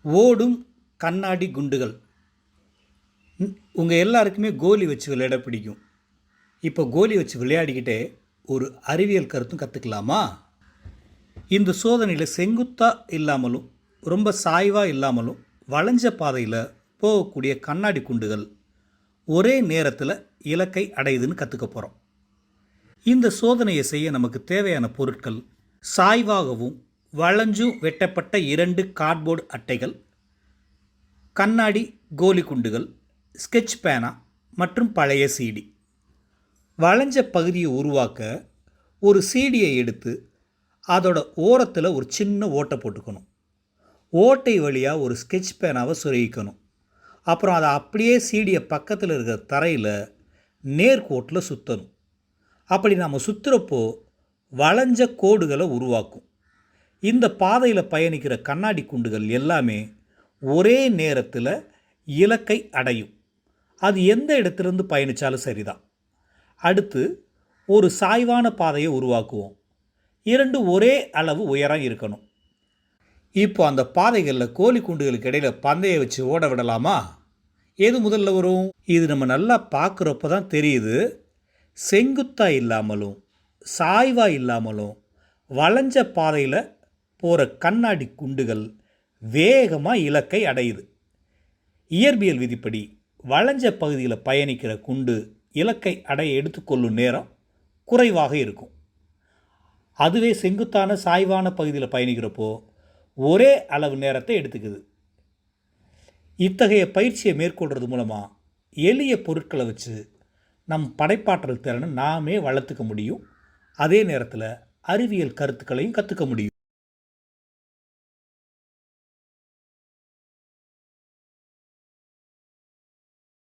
ஓடும் கண்ணாடி குண்டுகள். உங்கள் எல்லாருக்குமே கோலி வச்சு விளையாட பிடிக்கும். இப்போ கோலி வச்சு விளையாடிக்கிட்டே ஒரு அறிவியல் கருத்தும் கற்றுக்கலாமா? இந்த சோதனையில் செங்குத்தாக இல்லாமலும் ரொம்ப சாய்வாக இல்லாமலும் வளைஞ்ச பாதையில் போகக்கூடிய கண்ணாடி குண்டுகள் ஒரே நேரத்தில் இலக்கை அடையுதுன்னு கற்றுக்க போகிறோம். இந்த சோதனையை செய்ய நமக்கு தேவையான பொருட்கள் சாய்வாகவும் வளைஞ்சும் வெட்டப்பட்ட 2 கார்ட்போர்டு அட்டைகள், கண்ணாடி கோலி குண்டுகள், ஸ்கெட்ச் பேனா மற்றும் பழைய சிடி. வளைஞ்ச பகுதியை உருவாக்க ஒரு சிடியை எடுத்து அதோட ஓரத்தில் ஒரு சின்ன ஓட்டை போட்டுக்கணும். ஓட்டை வழியாக ஒரு ஸ்கெட்ச் பேனாவை சொருகிக்கணும். அப்புறம் அதை அப்படியே சிடியை பக்கத்தில் இருக்கிற தரையில் நேர்கோட்டில் சுற்றணும். அப்படி நாம் சுற்றுறப்போ வளைஞ்ச கோடுகளை உருவாக்கும். இந்த பாதையில் பயணிக்கிற கண்ணாடி குண்டுகள் எல்லாமே ஒரே நேரத்தில் இலக்கை அடையும். அது எந்த இடத்துலேருந்து பயணித்தாலும் சரிதான். அடுத்து ஒரு சாய்வான பாதையை உருவாக்குவோம். 2 ஒரே அளவு உயரம் இருக்கணும். இப்போ அந்த பாதைகளில் கோலி குண்டுகளுக்கு இடையில் பந்தையை வச்சு ஓட விடலாமா? எது முதல்ல வரும்? இது நம்ம நல்லா பார்க்குறப்ப தான் தெரியுது. செங்குத்தாக இல்லாமலும் சாய்வாக இல்லாமலும் வளைஞ்ச பாதையில் போகிற கண்ணாடி குண்டுகள் வேகமாக இலக்கை அடையுது. இயற்பியல் விதிப்படி வளைஞ்ச பகுதியில் பயணிக்கிற குண்டு இலக்கை அடைய எடுத்துக்கொள்ளும் நேரம் குறைவாக இருக்கும். அதுவே செங்குத்தான சாய்வான பகுதியில் பயணிக்கிறப்போ ஒரே அளவு நேரத்தை எடுத்துக்குது. இத்தகைய பயிற்சியை மேற்கொள்கிறது மூலமாக எளிய பொருட்களை வச்சு நம் படைப்பாற்றல் திறனை நாமே வளர்த்துக்க முடியும். அதே நேரத்தில் அறிவியல் கருத்துக்களையும் கற்றுக்க முடியும்.